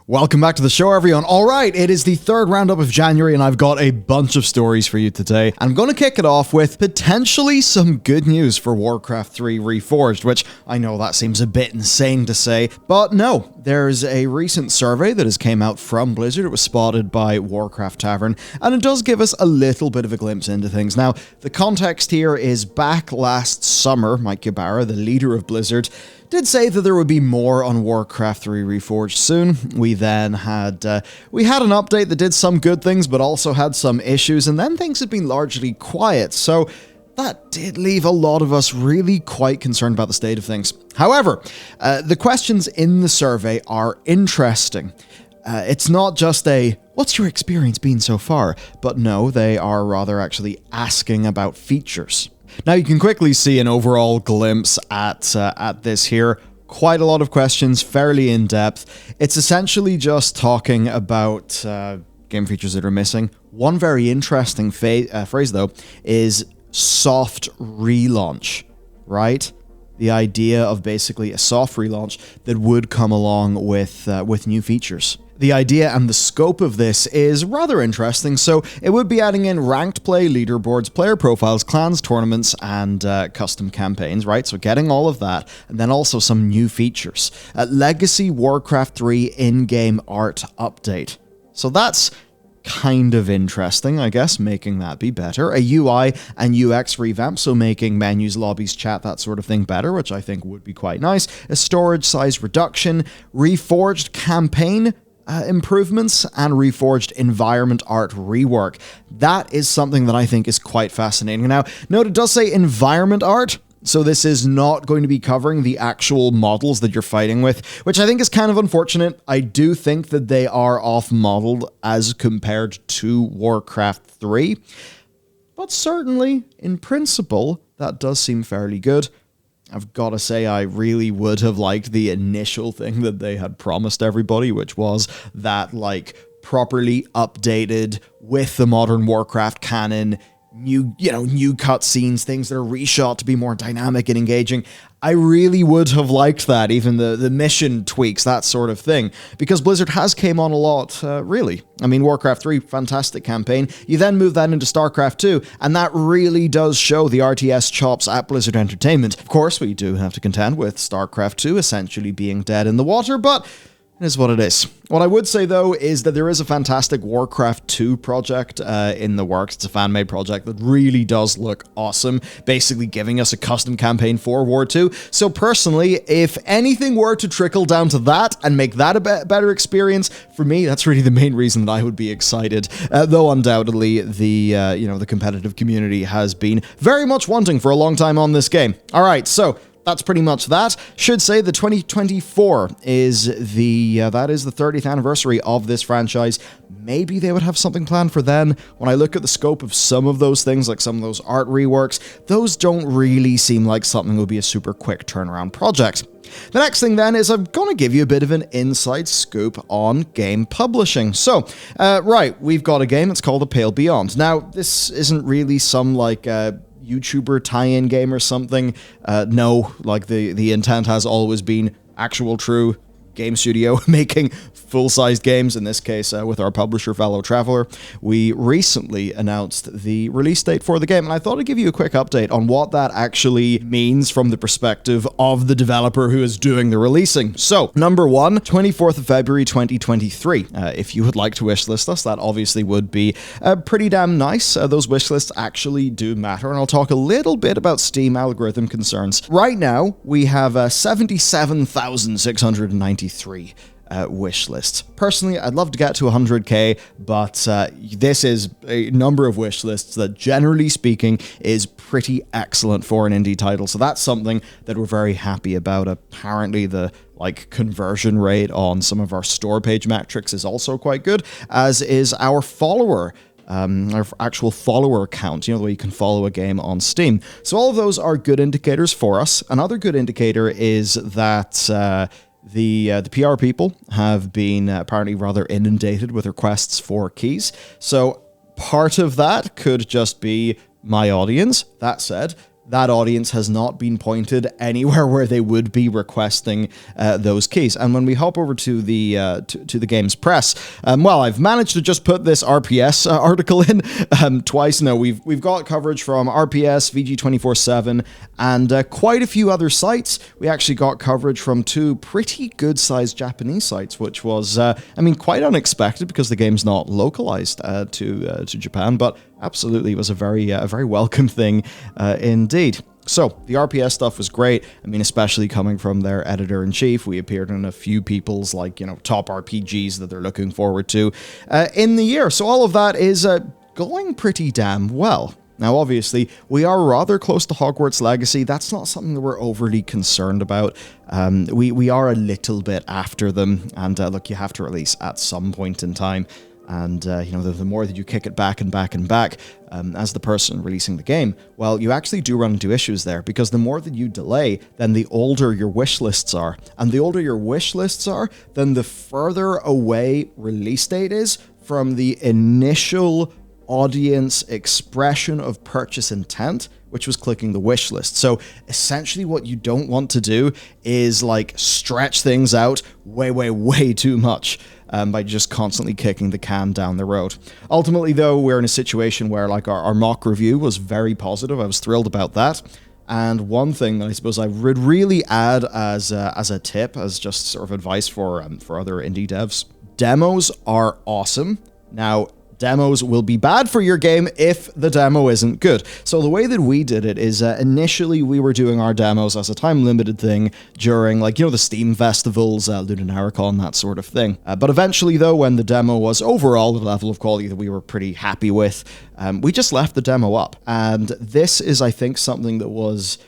Welcome back to the show, everyone. All right, it is the third roundup of January, and I've got a bunch of stories for you today. I'm going to kick it off with potentially some good news for Warcraft 3 Reforged, which I know that seems a bit insane to say, but no. There's a recent survey that has came out from Blizzard. It was spotted by Warcraft Tavern, and it does give us a little bit of a glimpse into things. Now, the context here is back last summer, Mike Ybarra, the leader of Blizzard, did say that there would be more on Warcraft 3 Reforged soon. We then had an update that did some good things, but also had some issues, and then things had been largely quiet, so that did leave a lot of us really quite concerned about the state of things. However, the questions in the survey are interesting. It's not just a, what's your experience been so far? But no, they are rather actually asking about features. Now you can quickly see an overall glimpse at this here. Quite a lot of questions, fairly in-depth. It's essentially just talking about game features that are missing. One very interesting phrase, though, is soft relaunch, right? The idea of basically a soft relaunch that would come along with new features. The idea and the scope of this is rather interesting, so it would be adding in ranked play, leaderboards, player profiles, clans, tournaments, and custom campaigns, right? So getting all of that, and then also some new features. Legacy Warcraft 3 in-game art update. So that's kind of interesting, I guess, making that be better. A UI and UX revamp, so making menus, lobbies, chat, that sort of thing better, which I think would be quite nice. A storage size reduction, Reforged campaign improvements, and Reforged environment art rework. That is something that I think is quite fascinating. Now, note it does say environment art, so this is not going to be covering the actual models that you're fighting with, which I think is kind of unfortunate. I do think that they are off-modeled as compared to Warcraft 3, but certainly, in principle, that does seem fairly good. I've got to say, I really would have liked the initial thing that they had promised everybody, which was that, like, properly updated with the modern Warcraft canon, new cutscenes, things that are reshot to be more dynamic and engaging. I really would have liked that, even the mission tweaks, that sort of thing, because Blizzard has came on a lot, really. I mean, Warcraft 3, fantastic campaign. You then move that into StarCraft 2, and that really does show the RTS chops at Blizzard Entertainment. Of course, we do have to contend with StarCraft 2 essentially being dead in the water, but it is what it is. What I would say, though, is that there is a fantastic Warcraft 2 project in the works. It's a fan-made project that really does look awesome, basically giving us a custom campaign for War 2. So personally, if anything were to trickle down to that and make that a better experience, for me, that's really the main reason that I would be excited. Though undoubtedly, the competitive community has been very much wanting for a long time on this game. All right, so that's pretty much that. Should say the 2024 is the 30th anniversary of this franchise. Maybe they would have something planned for then. When I look at the scope of some of those things, like some of those art reworks, those don't really seem like something that would be a super quick turnaround project. The next thing then is I'm going to give you a bit of an inside scoop on game publishing. So, right, we've got a game. It's called A Pale Beyond. Now, this isn't really some YouTuber tie-in game or something. No, like the intent has always been actual true game studio making full-sized games, in this case with our publisher Fellow Traveler. We recently announced the release date for the game, and I thought I'd give you a quick update on what that actually means from the perspective of the developer who is doing the releasing. So, number one, 24th of February 2023. If you would like to wishlist us, that obviously would be pretty damn nice. Those wishlists actually do matter, and I'll talk a little bit about Steam algorithm concerns. Right now, we have 77,693 wish lists. Personally, I'd love to get to 100k, but this is a number of wish lists that, generally speaking, is pretty excellent for an indie title. So that's something that we're very happy about. Apparently, the conversion rate on some of our store page metrics is also quite good, as is our follower. Our actual follower count, the way you can follow a game on Steam. So all of those are good indicators for us. Another good indicator is that the PR people have been apparently rather inundated with requests for keys. So part of that could just be my audience. That said, that audience has not been pointed anywhere where they would be requesting those keys. And when we hop over to the to the game's press, well, I've managed to just put this RPS article in twice. No, we've got coverage from RPS, VG247, and quite a few other sites. We actually got coverage from 2 pretty good-sized Japanese sites, which was, I mean, quite unexpected because the game's not localized to Japan, but absolutely was a very welcome thing indeed. So, the RPS stuff was great. I mean, especially coming from their editor-in-chief. We appeared in a few people's, like, you know, top RPGs that they're looking forward to in the year. So all of that is going pretty damn well. Now, obviously, we are rather close to Hogwarts Legacy. That's not something that we're overly concerned about. We are a little bit after them, and look, you have to release at some point in time. And, you know, the more that you kick it back and back and back, as the person releasing the game, well, you actually do run into issues there, because the more that you delay, then the older your wish lists are. And the older your wish lists are, then the further away release date is from the initial audience expression of purchase intent, which was clicking the wish list. So essentially what you don't want to do is like stretch things out way too much by just constantly kicking the can down the road. Ultimately, though, we're in a situation where like our mock review was very positive. I was thrilled about that. And one thing that I suppose I would really add as a tip, as just sort of advice for other indie devs, demos are awesome. Now, demos will be bad for your game if the demo isn't good. So the way that we did it is initially we were doing our demos as a time-limited thing during, like, you know, the Steam festivals, Lunaricon, that sort of thing. But eventually, though, when the demo was overall at a level of quality that we were pretty happy with, we just left the demo up. And this is, I think, something that was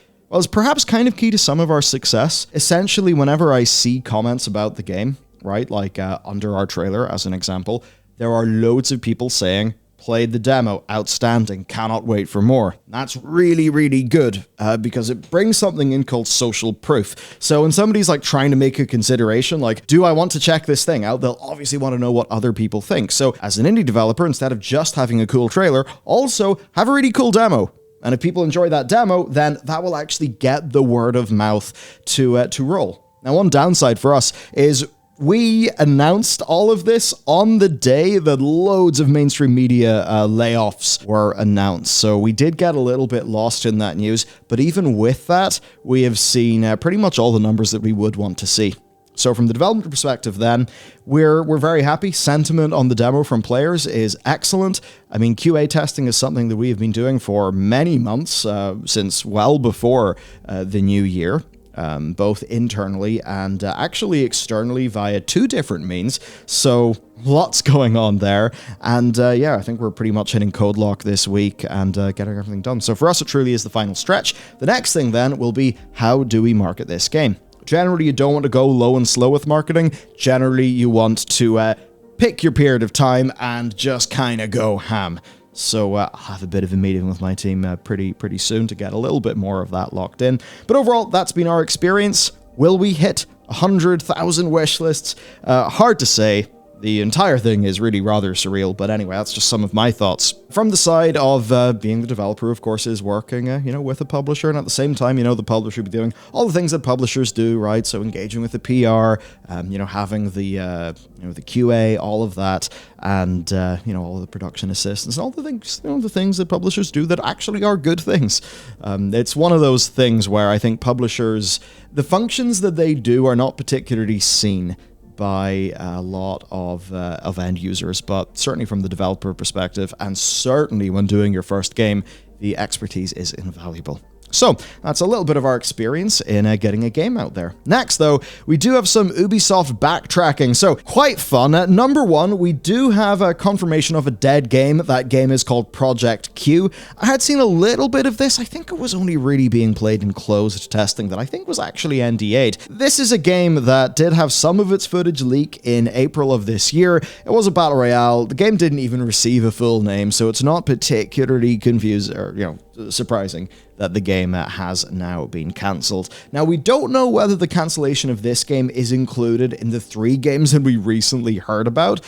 perhaps kind of key to some of our success. Essentially, whenever I see comments about the game, right, like under our trailer, as an example, there are loads of people saying, played the demo, outstanding, cannot wait for more. That's really good, because it brings something in called social proof. So when somebody's like trying to make a consideration, like, do I want to check this thing out? They'll obviously want to know what other people think. So as an indie developer, instead of just having a cool trailer, also have a really cool demo. And if people enjoy that demo, then that will actually get the word of mouth to roll. Now, one downside for us is we announced all of this on the day that loads of mainstream media layoffs were announced. So we did get a little bit lost in that news, but even with that, we have seen pretty much all the numbers that we would want to see. So from the development perspective then, we're very happy. Sentiment on the demo from players is excellent. I mean, QA testing is something that we have been doing for many months, since well before the new year. Both internally and actually externally via 2 different means. So lots going on there. And yeah, I think we're pretty much hitting code lock this week and getting everything done. So for us, it truly is the final stretch. The next thing then will be, how do we market this game? Generally, you don't want to go low and slow with marketing. Generally, you want to pick your period of time and just kind of go ham. So I'll have a bit of a meeting with my team pretty soon to get a little bit more of that locked in. But overall, that's been our experience. Will we hit 100,000 wish lists? Hard to say. The entire thing is really rather surreal, but anyway, that's just some of my thoughts. From the side of being the developer, of course, is working, you know, with a publisher, and at the same time, you know, the publisher will be doing all the things that publishers do, right? So engaging with the PR, you know, having the, you know, the QA, all of that, and, you know, all the production assistants, all the things, you know, the things that publishers do that actually are good things. It's one of those things where I think publishers, the functions that they do are not particularly seen by a lot of end users, but certainly from the developer perspective, and certainly when doing your first game, the expertise is invaluable. So that's a little bit of our experience in getting a game out there. Next, though, we do have some Ubisoft backtracking, so quite fun. Number 1, we do have a confirmation of a dead game. That game is called Project Q. I had seen a little bit of this. I think it was only really being played in closed testing that I think was actually NDA'd. This is a game that did have some of its footage leak in April of this year. It was a battle royale. The game didn't even receive a full name, so it's not particularly confusing, or, you know, surprising that the game has now been cancelled. Now, we don't know whether the cancellation of this game is included in the 3 games that we recently heard about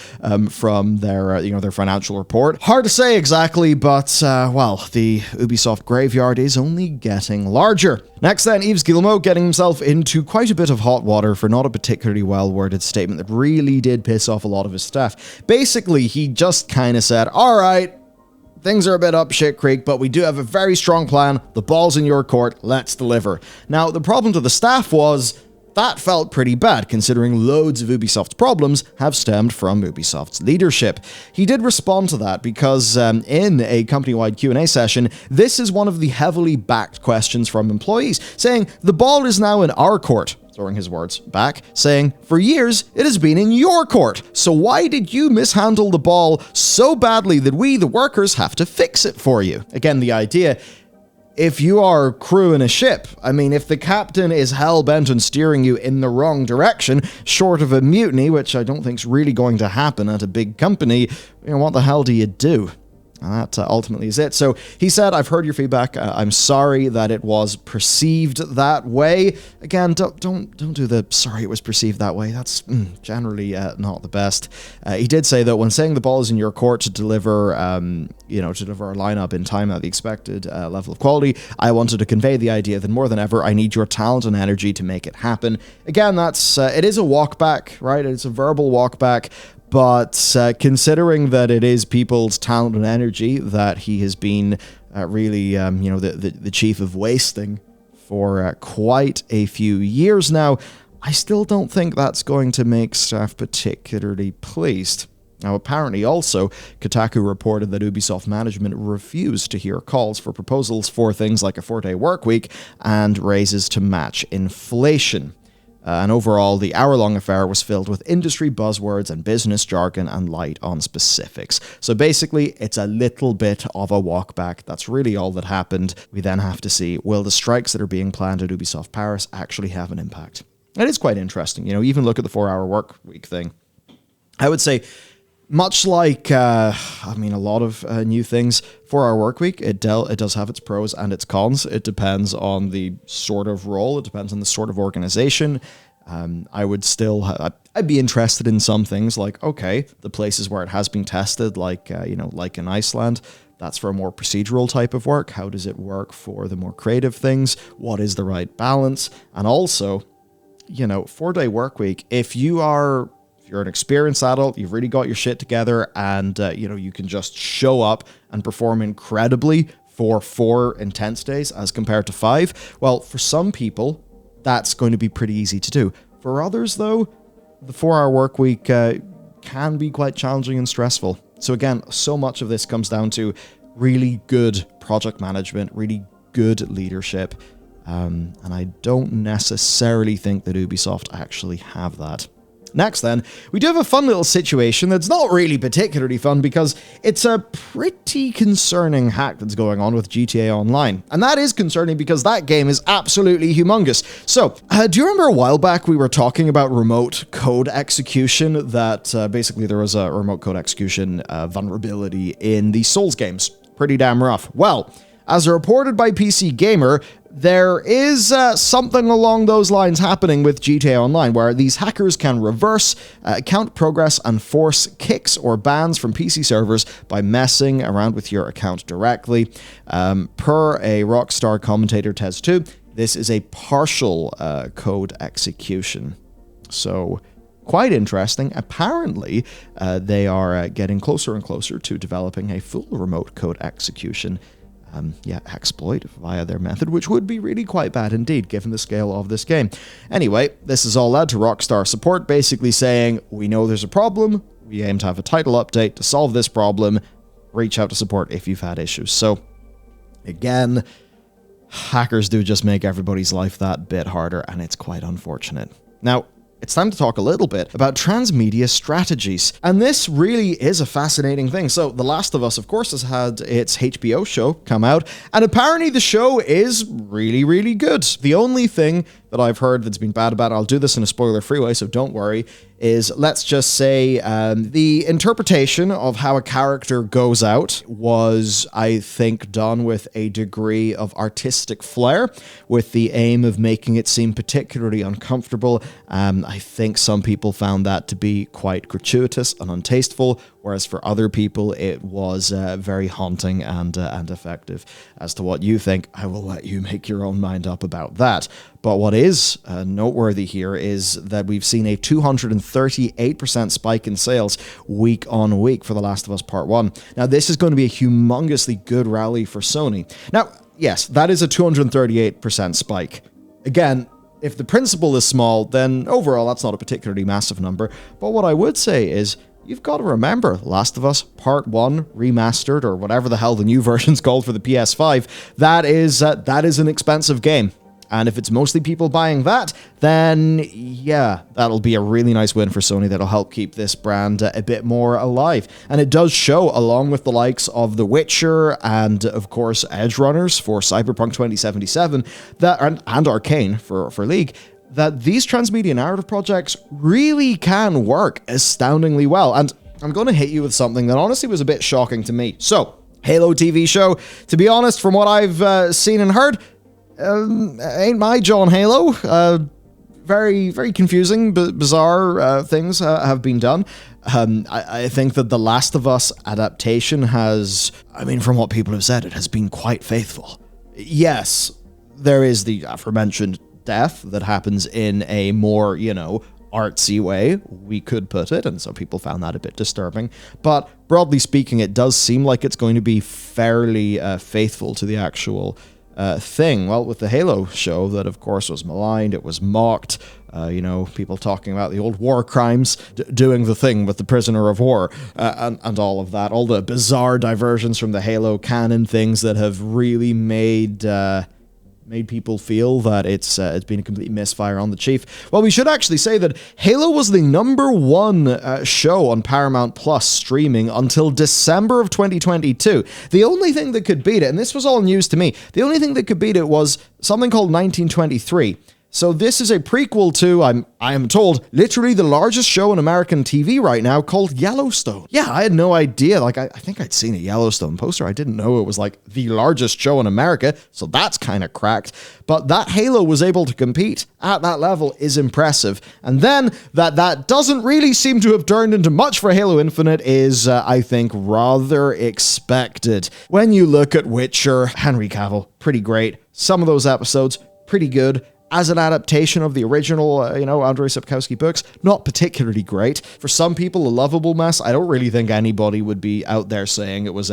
from their, their financial report. Hard to say exactly, but, well, the Ubisoft graveyard is only getting larger. Next then, Yves Guillemot getting himself into quite a bit of hot water for not a particularly well-worded statement that really did piss off a lot of his staff. Basically, he just kind of said, all right, things are a bit up shit creek, but we do have a very strong plan. The ball's in your court. Let's deliver. Now, the problem to the staff was that felt pretty bad, considering loads of Ubisoft's problems have stemmed from Ubisoft's leadership. He did respond to that because in a company-wide Q&A session, this is one of the heavily backed questions from employees, saying, the ball is now in our court. Throwing his words back, saying, for years, it has been in your court. So why did you mishandle the ball so badly that we, the workers, have to fix it for you? Again, the idea, if you are crewing a ship, I mean, if the captain is hell-bent on steering you in the wrong direction, short of a mutiny, which I don't think is really going to happen at a big company, what the hell do you do? And that ultimately is it. So he said, I've heard your feedback. I'm sorry that it was perceived that way. Again, don't do the sorry it was perceived that way. That's generally not the best. He did say, though, when saying the ball is in your court to deliver, to deliver a lineup in time at the expected level of quality, I wanted to convey the idea that more than ever, I need your talent and energy to make it happen. Again, that's it is a walk back, right? It's a verbal walk back. But considering that it is people's talent and energy that he has been really, the chief of wasting for quite a few years now, I still don't think that's going to make staff particularly pleased. Now, apparently also, Kotaku reported that Ubisoft management refused to hear calls for proposals for things like a 4-day work week and raises to match inflation. And overall, the hour-long affair was filled with industry buzzwords and business jargon and light on specifics. So basically, it's a little bit of a walk back. That's really all that happened. We then have to see, will the strikes that are being planned at Ubisoft Paris actually have an impact? It is quite interesting. Even look at the 4-hour work week thing. I would say, much like, a lot of new things, 4-hour work week, it does have its pros and its cons. It depends on the sort of role. It depends on the sort of organization. I would still, I'd be interested in some things like, okay, the places where it has been tested, like in Iceland, that's for a more procedural type of work. How does it work for the more creative things? What is the right balance? And also, 4-day work week, if you're an experienced adult, you've really got your shit together, and you can just show up and perform incredibly for 4 intense days as compared to 5. Well, for some people, that's going to be pretty easy to do. For others, though, the 4-hour work week can be quite challenging and stressful. So again, so much of this comes down to really good project management, really good leadership, and I don't necessarily think that Ubisoft actually have that. Next then, we do have a fun little situation that's not really particularly fun because it's a pretty concerning hack that's going on with GTA Online. And that is concerning because that game is absolutely humongous. So, do you remember a while back we were talking about remote code execution, that basically there was a remote code execution vulnerability in the Souls games? Pretty damn rough. Well, as reported by PC Gamer, there is something along those lines happening with GTA Online, where these hackers can reverse account progress and force kicks or bans from PC servers by messing around with your account directly. Per a Rockstar commentator Tez 2, this is a partial code execution. So, quite interesting. Apparently, they are getting closer and closer to developing a full remote code execution exploit via their method, which would be really quite bad indeed, given the scale of this game. Anyway, this has all led to Rockstar support basically saying, we know there's a problem, we aim to have a title update to solve this problem, reach out to support if you've had issues. So, again, hackers do just make everybody's life that bit harder, and it's quite unfortunate. Now, it's time to talk a little bit about transmedia strategies. And this really is a fascinating thing. So, The Last of Us, of course, has had its HBO show come out, and apparently the show is really, really good. The only thing that I've heard that's been bad about it, I'll do this in a spoiler-free way, so don't worry, is, let's just say, the interpretation of how a character goes out was, I think, done with a degree of artistic flair, with the aim of making it seem particularly uncomfortable. I think some people found that to be quite gratuitous and untasteful, whereas for other people it was very haunting and effective. As to what you think, I will let you make your own mind up about that. But what is noteworthy here is that we've seen a 238% spike in sales week on week for The Last of Us Part 1. Now, this is going to be a humongously good rally for Sony. Now, yes, that is a 238% spike. Again, if the principle is small, then overall that's not a particularly massive number. But what I would say is, you've got to remember, Last of Us Part 1 Remastered, or whatever the hell the new version's called for the PS5, that is an expensive game. And if it's mostly people buying that, then yeah, that'll be a really nice win for Sony that'll help keep this brand a bit more alive. And it does show, along with the likes of The Witcher and, of course, Edge Runners for Cyberpunk 2077, that, and Arcane for League, that these transmedia narrative projects really can work astoundingly well. And I'm going to hit you with something that honestly was a bit shocking to me. So, Halo TV show, to be honest, from what I've seen and heard, ain't my John Halo. Very, very confusing, bizarre things have been done. I think that the Last of Us adaptation has, I mean, from what people have said, it has been quite faithful. Yes, there is the aforementioned death that happens in a more, artsy way, we could put it, and some people found that a bit disturbing. But broadly speaking, it does seem like it's going to be fairly faithful to the actual thing. Well, with the Halo show, that of course was maligned, it was mocked, people talking about the old war crimes, doing the thing with the prisoner of war, and all of that, all the bizarre diversions from the Halo canon, things that have really made people feel that it's been a complete misfire on the Chief. Well, we should actually say that Halo was the #1 show on Paramount Plus streaming until December of 2022. The only thing that could beat it, and this was all news to me, the only thing that could beat it was something called 1923. So this is a prequel to, I am told, literally the largest show on American TV right now, called Yellowstone. Yeah, I had no idea. Like, I think I'd seen a Yellowstone poster. I didn't know it was like the largest show in America, so that's kind of cracked. But that Halo was able to compete at that level is impressive. And then that doesn't really seem to have turned into much for Halo Infinite is, I think, rather expected. When you look at Witcher, Henry Cavill, pretty great. Some of those episodes, pretty good. As an adaptation of the original, Andrei Sapkowski books, not particularly great. For some people, a lovable mess. I don't really think anybody would be out there saying it was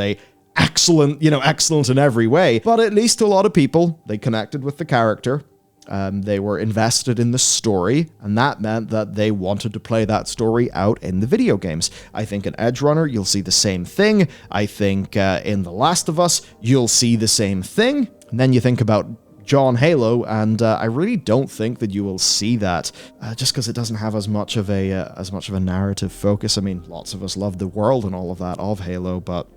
excellent in every way. But at least to a lot of people, they connected with the character. They were invested in the story, and that meant that they wanted to play that story out in the video games. I think in Edge Runner, you'll see the same thing. I think in The Last of Us, you'll see the same thing. And then you think about John Halo, and I really don't think that you will see that, just because it doesn't have as much of a narrative focus. I mean, lots of us love the world and all of that of Halo, but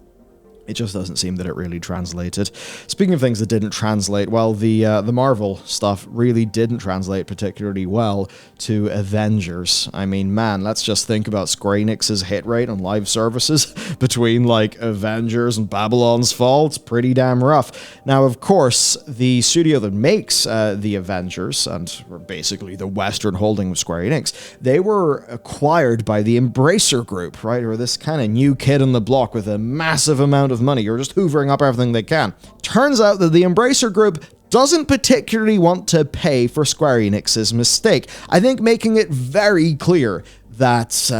it just doesn't seem that it really translated. Speaking of things that didn't translate, well, the Marvel stuff really didn't translate particularly well to Avengers. I mean, man, let's just think about Sqeenix's hit rate on live services between, Avengers and Babylon's Fall. It's pretty damn rough. Now, of course, the studio that makes the Avengers, and basically the Western holding of Sqeenix, they were acquired by the Embracer Group, right? Or this kind of new kid on the block with a massive amount of money, or just hoovering up everything they can. Turns out that the Embracer Group doesn't particularly want to pay for Square Enix's mistake. I think making it very clear that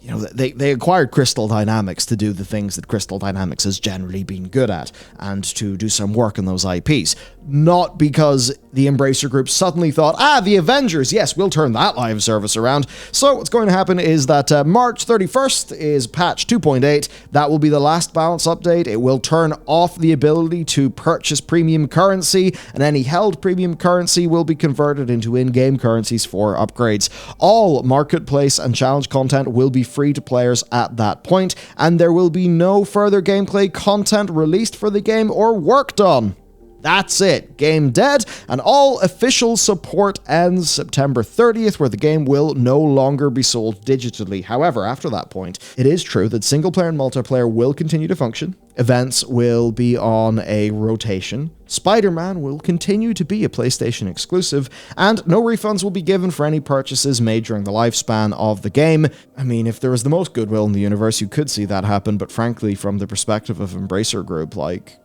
they acquired Crystal Dynamics to do the things that Crystal Dynamics has generally been good at, and to do some work on those IPs. Not because the Embracer Group suddenly thought, the Avengers, yes, we'll turn that live service around. So what's going to happen is that March 31st is patch 2.8. That will be the last balance update. It will turn off the ability to purchase premium currency, and any held premium currency will be converted into in-game currencies for upgrades. All marketplace and challenge content will be free to players at that point, and there will be no further gameplay content released for the game or worked on. That's it. Game dead, and all official support ends September 30th, where the game will no longer be sold digitally. However, after that point, it is true that single-player and multiplayer will continue to function. Events will be on a rotation. Spider-Man will continue to be a PlayStation exclusive, and no refunds will be given for any purchases made during the lifespan of the game. I mean, if there was the most goodwill in the universe, you could see that happen, but frankly, from the perspective of Embracer Group, like,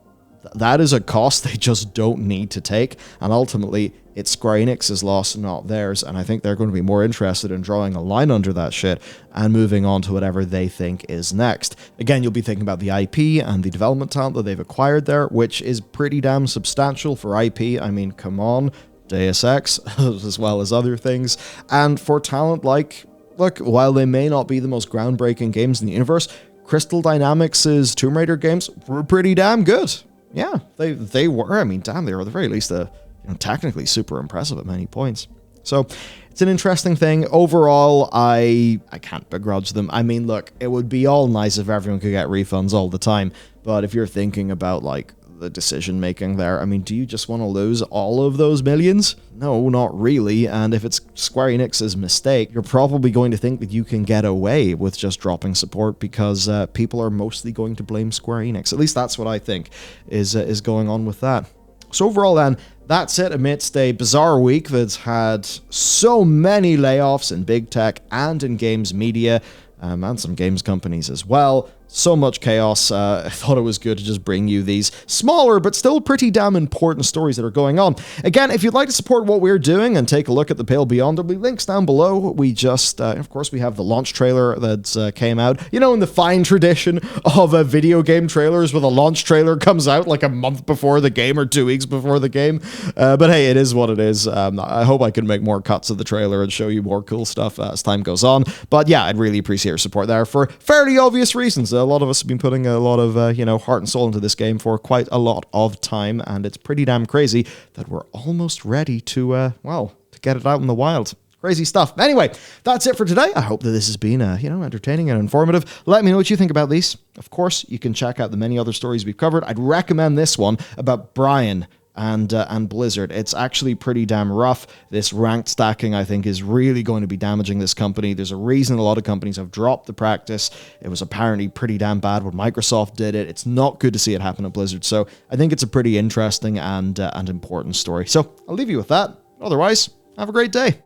that is a cost they just don't need to take, and ultimately, it's Square Enix's loss, not theirs, and I think they're going to be more interested in drawing a line under that shit and moving on to whatever they think is next. Again, you'll be thinking about the IP and the development talent that they've acquired there, which is pretty damn substantial for IP. I mean, come on, Deus Ex, as well as other things, and for talent like, look, while they may not be the most groundbreaking games in the universe, Crystal Dynamics' Tomb Raider games were pretty damn good. Yeah, they were. I mean, damn, they were at the very least technically super impressive at many points. So it's an interesting thing. Overall, I can't begrudge them. I mean, look, it would be all nice if everyone could get refunds all the time, but if you're thinking about, like, the decision making there, I mean, do you just want to lose all of those millions? No, not really, and if it's Square Enix's mistake, you're probably going to think that you can get away with just dropping support because people are mostly going to blame Square Enix. At least that's what I think is going on with that. So overall then, that's it amidst a bizarre week that's had so many layoffs in big tech and in games media, and some games companies as well. So much chaos. I thought it was good to just bring you these smaller but still pretty damn important stories that are going on. Again, if you'd like to support what we're doing and take a look at The Pale Beyond, there'll be links down below. We just, of course, we have the launch trailer that came out. You know, in the fine tradition of video game trailers where the launch trailer comes out like a month before the game or 2 weeks before the game. But hey, it is what it is. I hope I can make more cuts of the trailer and show you more cool stuff as time goes on. But yeah, I'd really appreciate your support there for fairly obvious reasons. A lot of us have been putting a lot of, heart and soul into this game for quite a lot of time, and it's pretty damn crazy that we're almost ready to get it out in the wild. Crazy stuff. Anyway, that's it for today. I hope that this has been, entertaining and informative. Let me know what you think about these. Of course, you can check out the many other stories we've covered. I'd recommend this one about Brian and Blizzard. It's actually pretty damn rough. This ranked stacking, I think, is really going to be damaging this company. There's a reason a lot of companies have dropped the practice. It was apparently pretty damn bad when Microsoft did it. It's not good to see it happen at Blizzard, so I think it's a pretty interesting and important story. So I'll leave you with that. Otherwise, have a great day.